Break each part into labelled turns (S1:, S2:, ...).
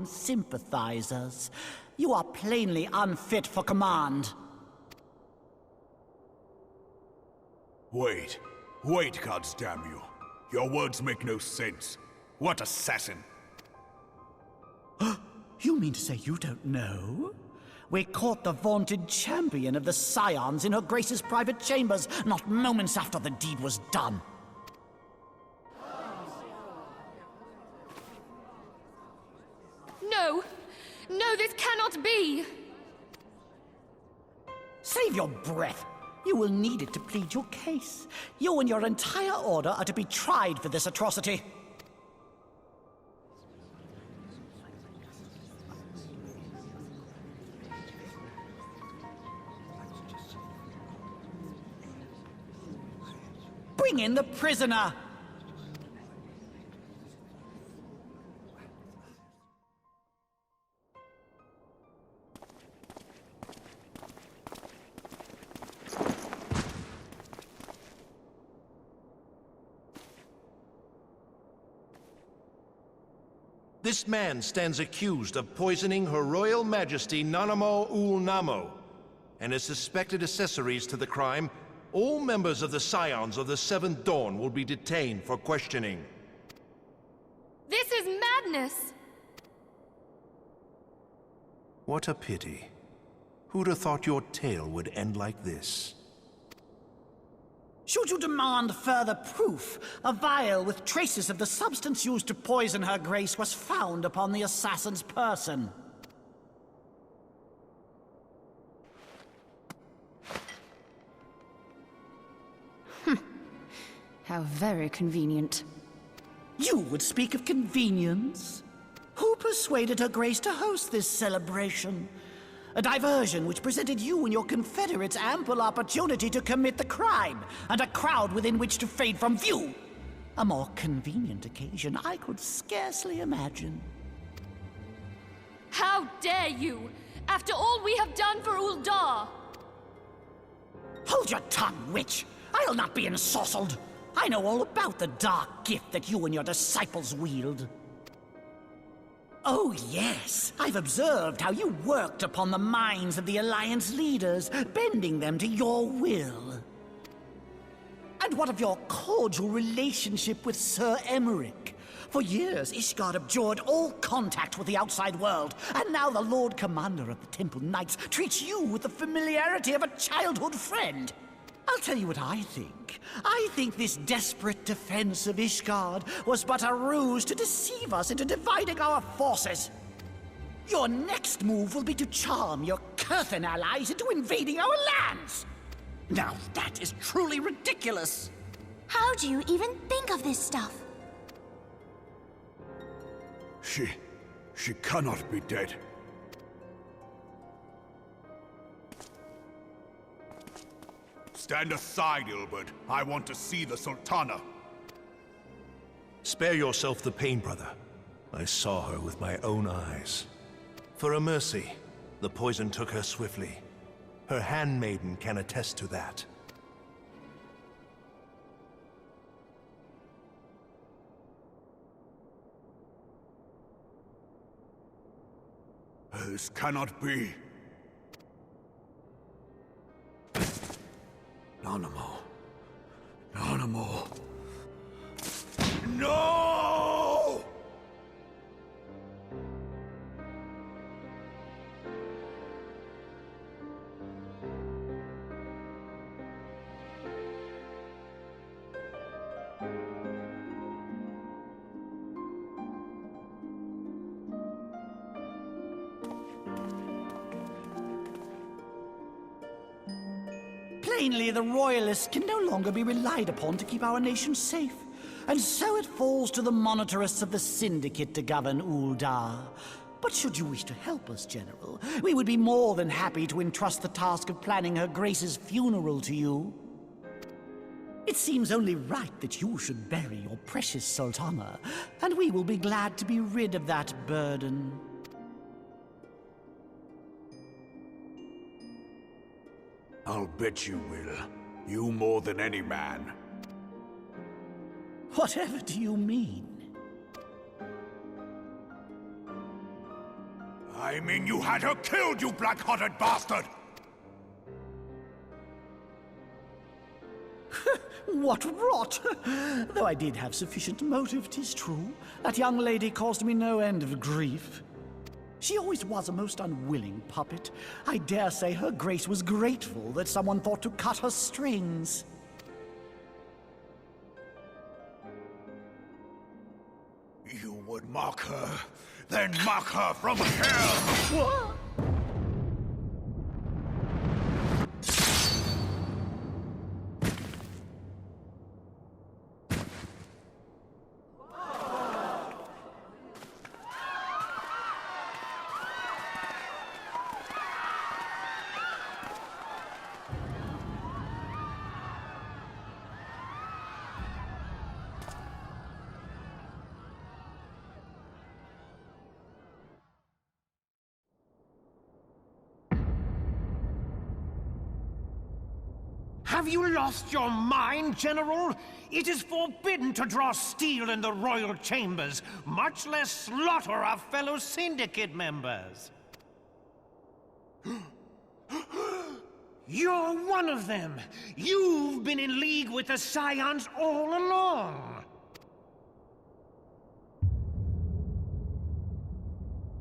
S1: sympathizers. You are plainly unfit for command.
S2: Wait, goddamn you! Your words make no sense. What assassin?
S1: You mean to say you don't know? We caught the vaunted champion of the Scions in her Grace's private chambers, not moments after the deed was done.
S3: No! No, this cannot be!
S1: Save your breath. You will need it to plead your case. You and your entire order are to be tried for this atrocity. Bring in the prisoner!
S4: This man stands accused of poisoning Her Royal Majesty Nanamo Ul Namo, and as suspected accessories to the crime, all members of the Scions of the Seventh Dawn will be detained for questioning.
S3: This is madness!
S4: What a pity. Who'd have thought your tale would end like this?
S1: Should you demand further proof, a vial with traces of the substance used to poison Her Grace was found upon the assassin's person.
S5: How very convenient.
S1: You would speak of convenience? Who persuaded Her Grace to host this celebration? A diversion which presented you and your confederates ample opportunity to commit the crime, and a crowd within which to fade from view. A more convenient occasion I could scarcely imagine.
S3: How dare you! After all we have done for Uldar!
S1: Hold your tongue, witch! I'll not be ensorcelled! I know all about the dark gift that you and your disciples wield. Oh, yes. I've observed how you worked upon the minds of the Alliance leaders, bending them to your will. And what of your cordial relationship with Sir Emmerich? For years, Ishgard abjured all contact with the outside world, and now the Lord Commander of the Temple Knights treats you with the familiarity of a childhood friend. I'll tell you what I think. I think this desperate defense of Ishgard was but a ruse to deceive us into dividing our forces. Your next move will be to charm your Kurthan allies into invading our lands. Now that is truly ridiculous.
S6: How do you even think of this stuff?
S2: She cannot be dead. Stand aside, Ilbert. I want to see the Sultana.
S4: Spare yourself the pain, brother. I saw her with my own eyes. For a mercy, the poison took her swiftly. Her handmaiden can attest to that.
S2: This cannot be. Nanamo. Nanamo. No!
S1: Plainly, the Royalists can no longer be relied upon to keep our nation safe. And so it falls to the monitorists of the Syndicate to govern Uldar. But should you wish to help us, General, we would be more than happy to entrust the task of planning Her Grace's funeral to you. It seems only right that you should bury your precious Sultana, and we will be glad to be rid of that burden.
S2: I'll bet you will. You more than any man.
S1: Whatever do you mean?
S2: I mean you had her killed, you black-hearted bastard!
S1: What rot! Though I did have sufficient motive, 'tis true. That young lady caused me no end of grief. She always was a most unwilling puppet. I dare say her grace was grateful that someone thought to cut her strings.
S2: You would mock her, then mock her from hell!
S1: What?
S7: Have you lost your mind, General? It is forbidden to draw steel in the royal chambers, much less slaughter our fellow syndicate members. You're one of them! You've been in league with the Scions all along!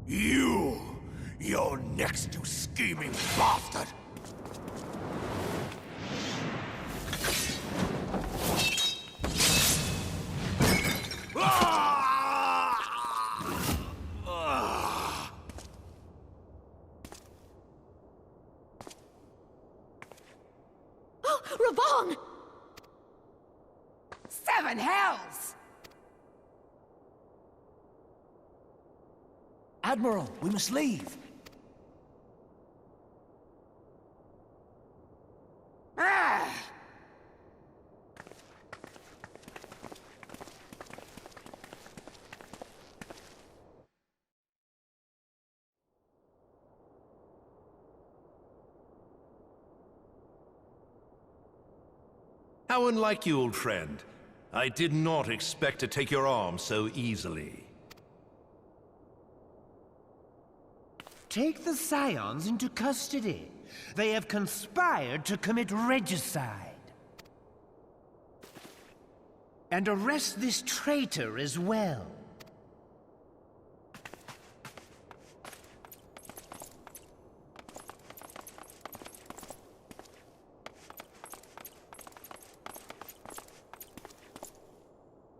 S2: You're next, you scheming bastard!
S3: Reborn!
S8: Seven hells!
S1: Admiral, we must leave.
S8: Ah!
S4: How unlike you, old friend. I did not expect to take your arm so easily.
S7: Take the Scions into custody. They have conspired to commit regicide. And arrest this traitor as well.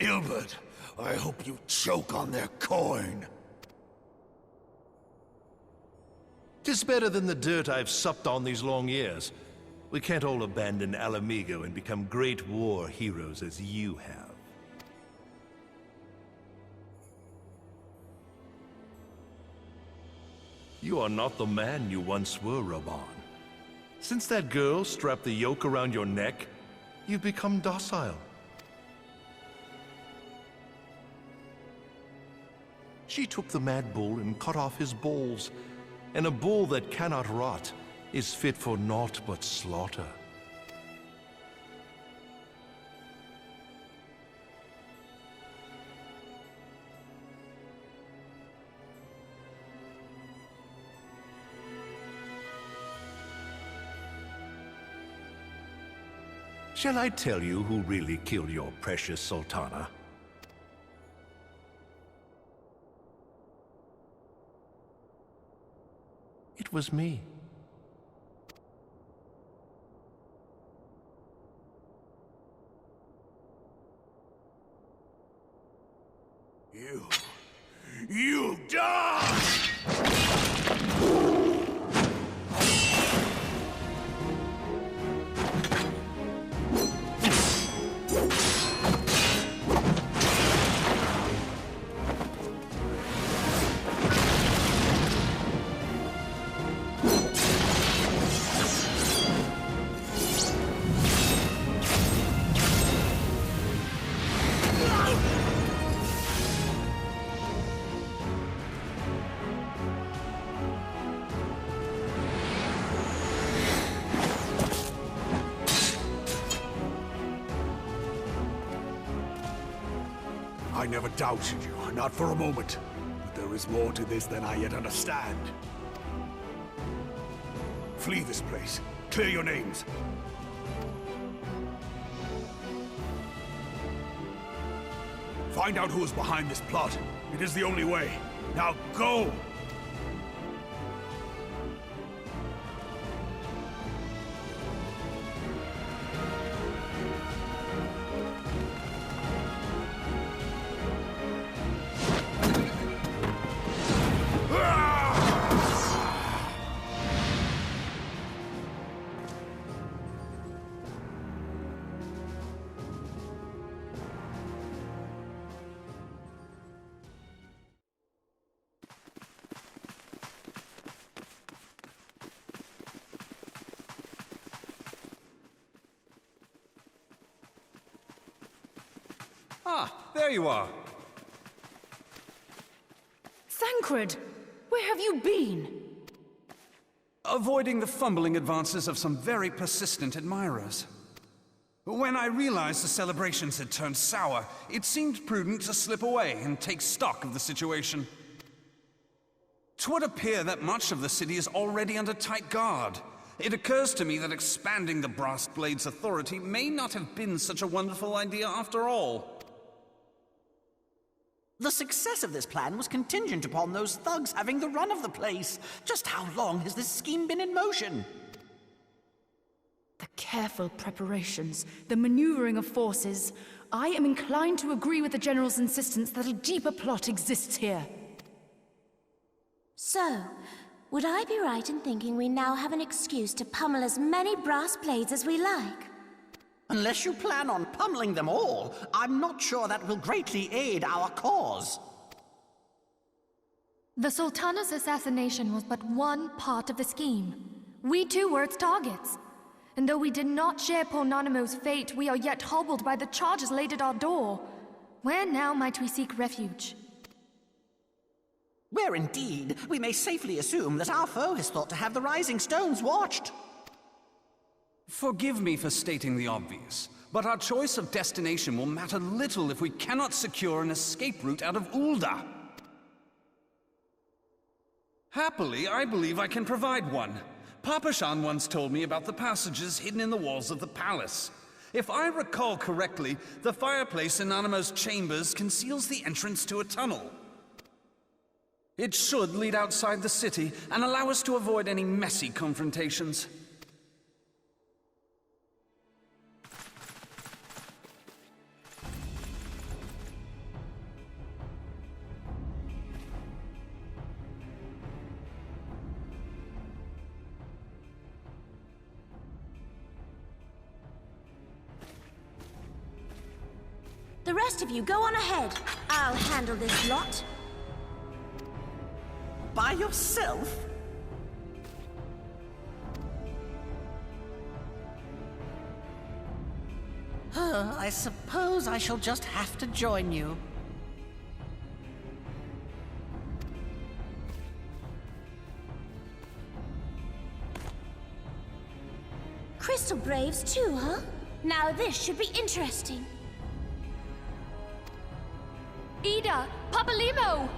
S2: Ilbert, I hope you choke on their coin.
S4: 'Tis better than the dirt I've supped on these long years. We can't all abandon Alamigo and become great war heroes as you have. You are not the man you once were, Reborn. Since that girl strapped the yoke around your neck, you've become docile. She took the mad bull and cut off his balls, and a bull that cannot rot is fit for naught but slaughter. Shall I tell you who really killed your precious Sultana? It was me.
S2: You die! I never doubted you, not for a moment. But there is more to this than I yet understand. Flee this place. Clear your names. Find out who is behind this plot. It is the only way. Now go!
S9: Ah, there you are.
S5: Thancred! Where have you been?
S9: Avoiding the fumbling advances of some very persistent admirers. When I realized the celebrations had turned sour, it seemed prudent to slip away and take stock of the situation. 'Twould appear that much of the city is already under tight guard. It occurs to me that expanding the Brass Blade's authority may not have been such a wonderful idea after all.
S1: The success of this plan was contingent upon those thugs having the run of the place. Just how long has this scheme been in motion?
S5: The careful preparations, the maneuvering of forces. I am inclined to agree with the General's insistence that a deeper plot exists here.
S6: So, would I be right in thinking we now have an excuse to pummel as many brass blades as we like?
S1: Unless you plan on pummeling them all, I'm not sure that will greatly aid our cause.
S3: The Sultana's assassination was but one part of the scheme. We too were its targets. And though we did not share Ponanamo's fate, we are yet hobbled by the charges laid at our door. Where now might we seek refuge?
S1: Where indeed, we may safely assume that our foe has thought to have the Rising Stones watched.
S9: Forgive me for stating the obvious, but our choice of destination will matter little if we cannot secure an escape route out of Ulda. Happily, I believe I can provide one. Papashan once told me about the passages hidden in the walls of the palace. If I recall correctly, the fireplace in Animo's chambers conceals the entrance to a tunnel. It should lead outside the city and allow us to avoid any messy confrontations.
S6: The rest of you go on ahead. I'll handle this lot.
S1: By yourself? I suppose I shall just have to join you.
S6: Crystal Braves too, huh? Now this should be interesting.
S3: Ida! Papalimo!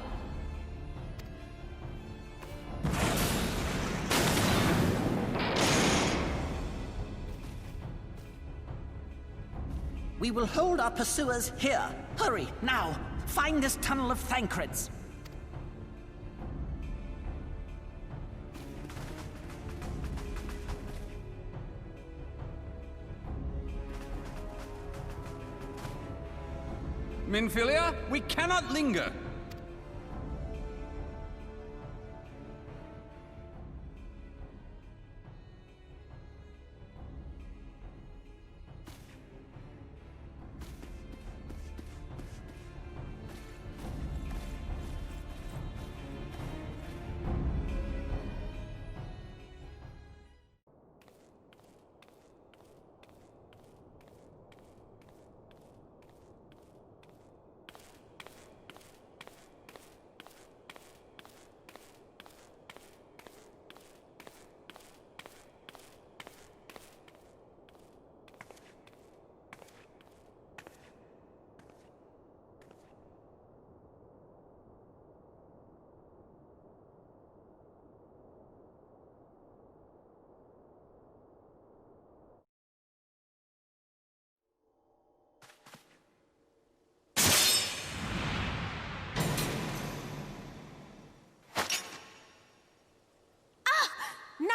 S1: We will hold our pursuers here. Hurry, now! Find this tunnel of Thancred's.
S9: Minfilia, we cannot linger.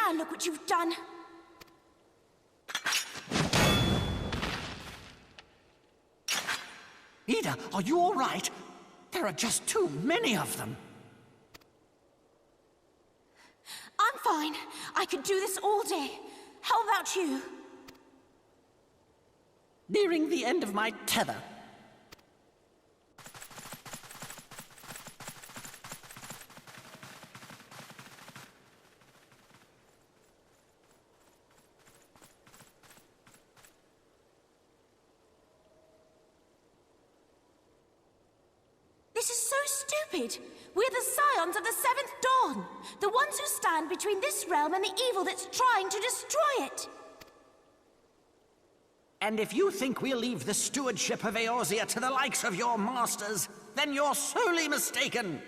S6: Now look what you've done.
S1: Ida, are you all right? There are just too many of them.
S6: I'm fine. I could do this all day. How about you?
S1: Nearing the end of my tether.
S6: This is so stupid. We're the scions of the Seventh Dawn. The ones who stand between this realm and the evil that's trying to destroy it.
S1: And if you think we'll leave the stewardship of Eorzea to the likes of your masters, then you're sorely mistaken.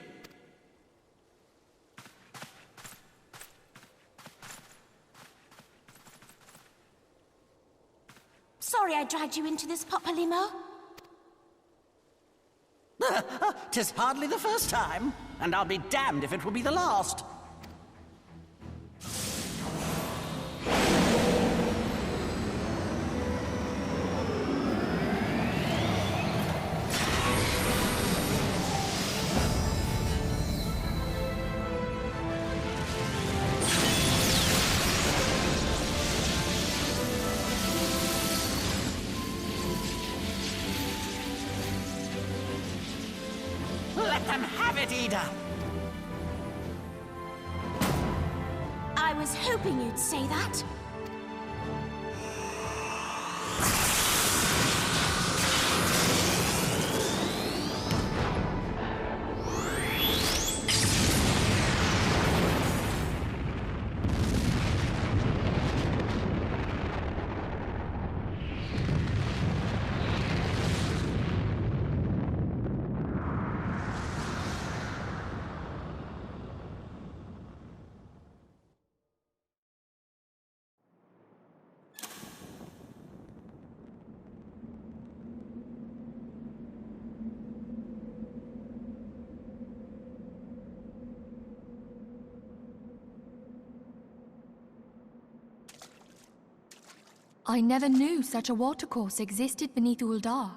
S6: Sorry I dragged you into this, Popolimo.
S1: 'Tis hardly the first time, and I'll be damned if it will be the last. Let them have it, Ida!
S6: I was hoping you'd say that.
S3: I never knew such a watercourse existed beneath Uldar.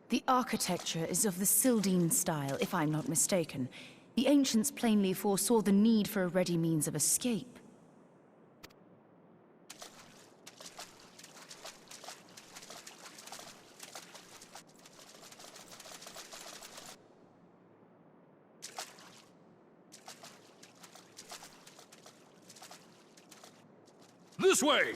S5: The architecture is of the Sildine style, if I'm not mistaken. The ancients plainly foresaw the need for a ready means of escape.
S2: This way!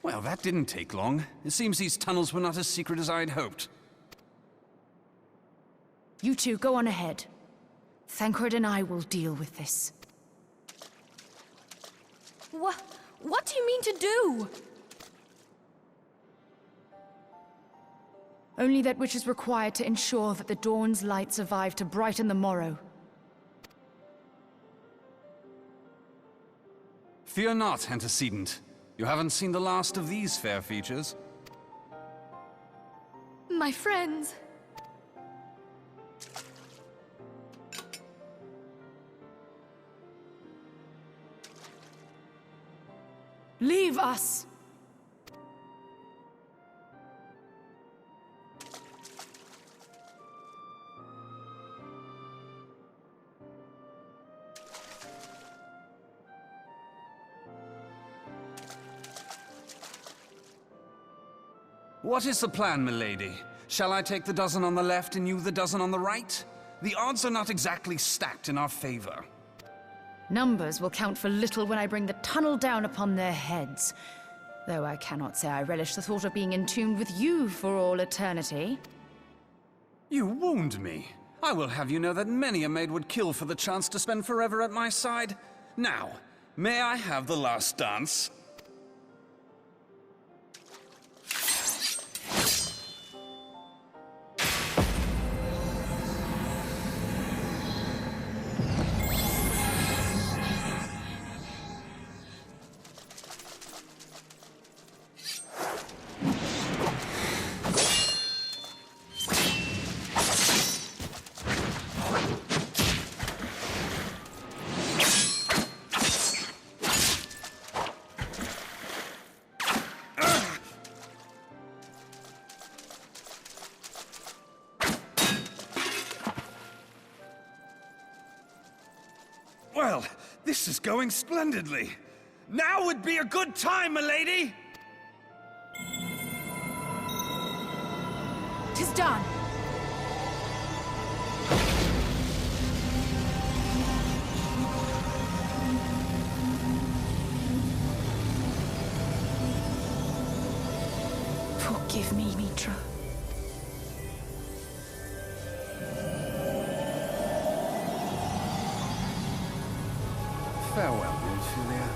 S9: Well, that didn't take long. It seems these tunnels were not as secret as I'd hoped.
S5: You two, go on ahead. Thancred and I will deal with this.
S3: What do you mean to do?
S5: Only that which is required to ensure that the dawn's light survive to brighten the morrow.
S9: Fear not, antecedent. You haven't seen the last of these fair features.
S3: My friends.
S5: Leave us!
S9: What is the plan, milady? Shall I take the dozen on the left and you the dozen on the right? The odds are not exactly stacked in our favor.
S5: Numbers will count for little when I bring the tunnel down upon their heads. Though I cannot say I relish the thought of being entombed with you for all eternity.
S9: You wound me. I will have you know that many a maid would kill for the chance to spend forever at my side. Now, may I have the last dance? Well, this is going splendidly. Now would be a good time, milady!
S5: 'Tis done. Forgive me, Mitra.
S9: Farewell, Ophelia.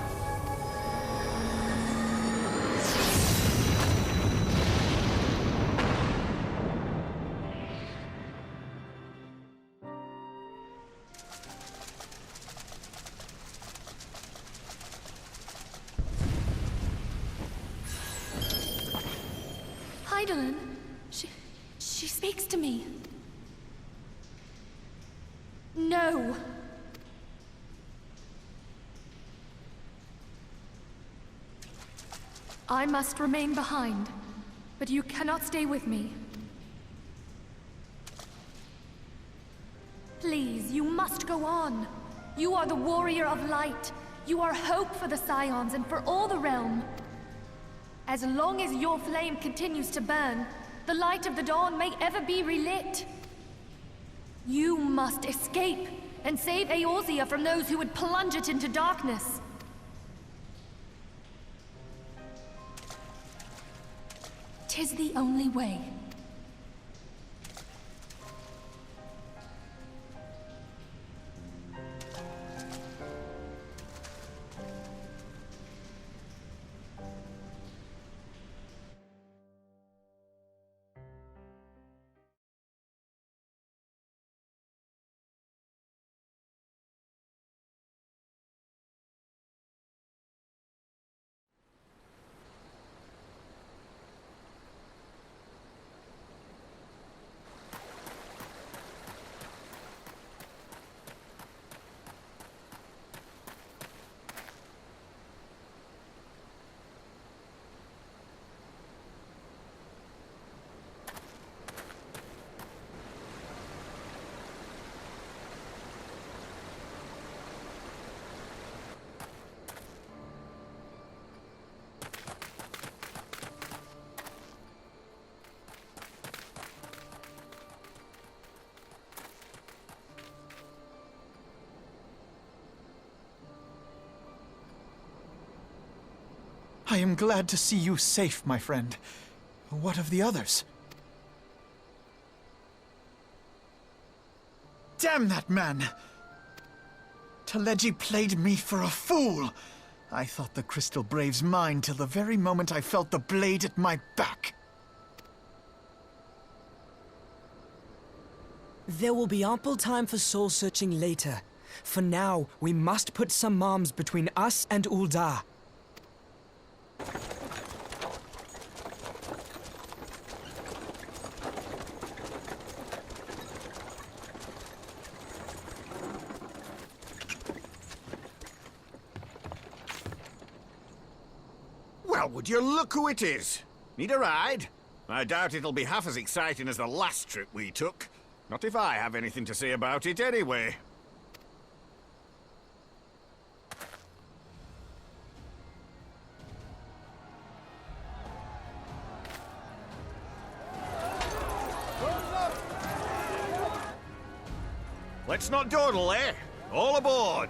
S3: Heidelin, she speaks to me. No. I must remain behind, but you cannot stay with me. Please, you must go on. You are the warrior of light. You are hope for the Scions and for all the realm. As long as your flame continues to burn, the light of the dawn may ever be relit. You must escape and save Eorzea from those who would plunge it into darkness. Tis the only way.
S10: I am glad to see you safe, my friend. What of the others? Damn that man! Teleji played me for a fool! I thought the Crystal Brave's mine till the very moment I felt the blade at my back.
S11: There will be ample time for soul-searching later. For now, we must put some arms between us and Ul'dah.
S2: Well, would you look who it is? Need a ride? I doubt it'll be half as exciting as the last trip we took. Not if I have anything to say about it anyway. Let's not dawdle, eh? All aboard!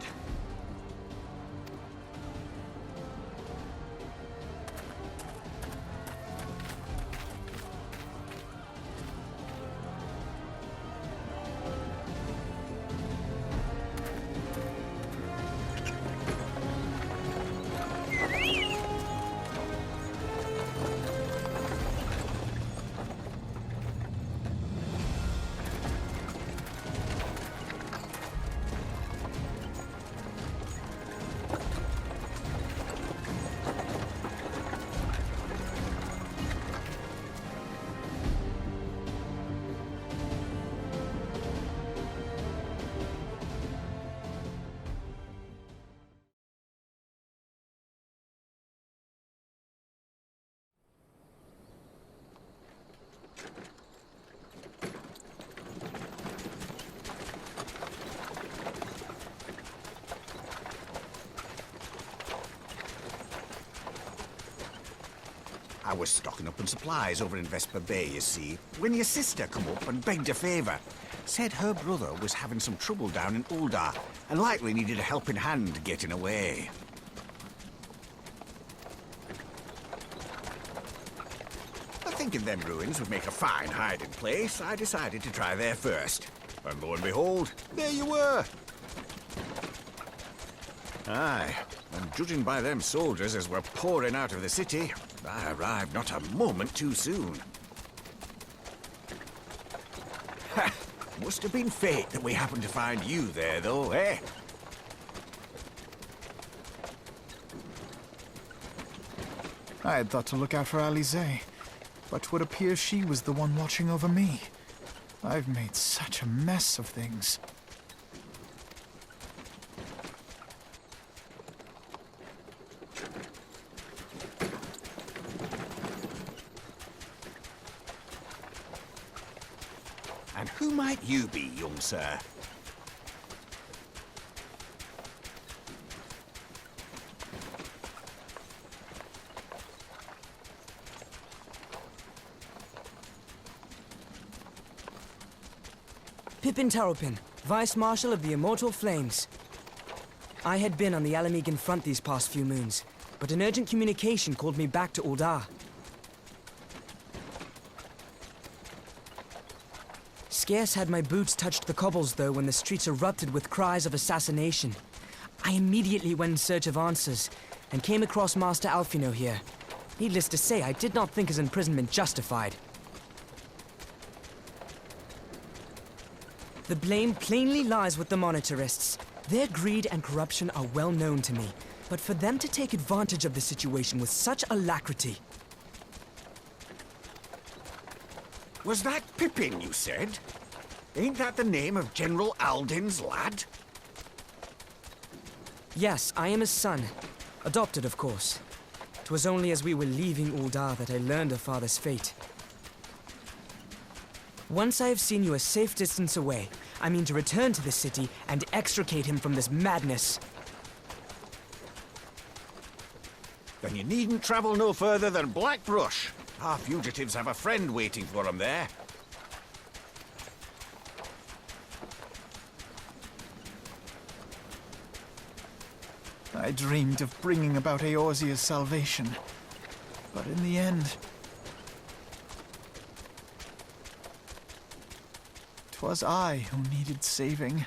S2: I was stocking up on supplies over in Vesper Bay, you see, when your sister come up and begged a favour. Said her brother was having some trouble down in Uldar, and likely needed a helping hand getting away. Thinking them ruins would make a fine hiding place, I decided to try there first. And lo and behold, there you were. Aye, and judging by them soldiers as were pouring out of the city, I arrived not a moment too soon. Ha! Must have been fate that we happened to find you there, though, eh?
S10: I had thought to look out for Alize, but would appear she was the one watching over me. I've made such a mess of things.
S2: And who might you be, young sir?
S11: Pippin Taropin, Vice Marshal of the Immortal Flames. I had been on the Alamegan front these past few moons, but an urgent communication called me back to Uldar. Scarce had my boots touched the cobbles, though, when the streets erupted with cries of assassination. I immediately went in search of answers, and came across Master Alfino here. Needless to say, I did not think his imprisonment justified. The blame plainly lies with the Monitarists. Their greed and corruption are well known to me, but for them to take advantage of the situation with such alacrity...
S2: Was that Pippin, you said? Ain't that the name of General Alden's lad?
S11: Yes, I am his son. Adopted, of course. 'Twas only as we were leaving Uldar that I learned of father's fate. Once I have seen you a safe distance away, I mean to return to the city and extricate him from this madness.
S2: Then you needn't travel no further than Blackbrush. Our fugitives have a friend waiting for them there.
S10: I dreamed of bringing about Eorzea's salvation, but in the end... 'twas I who needed saving.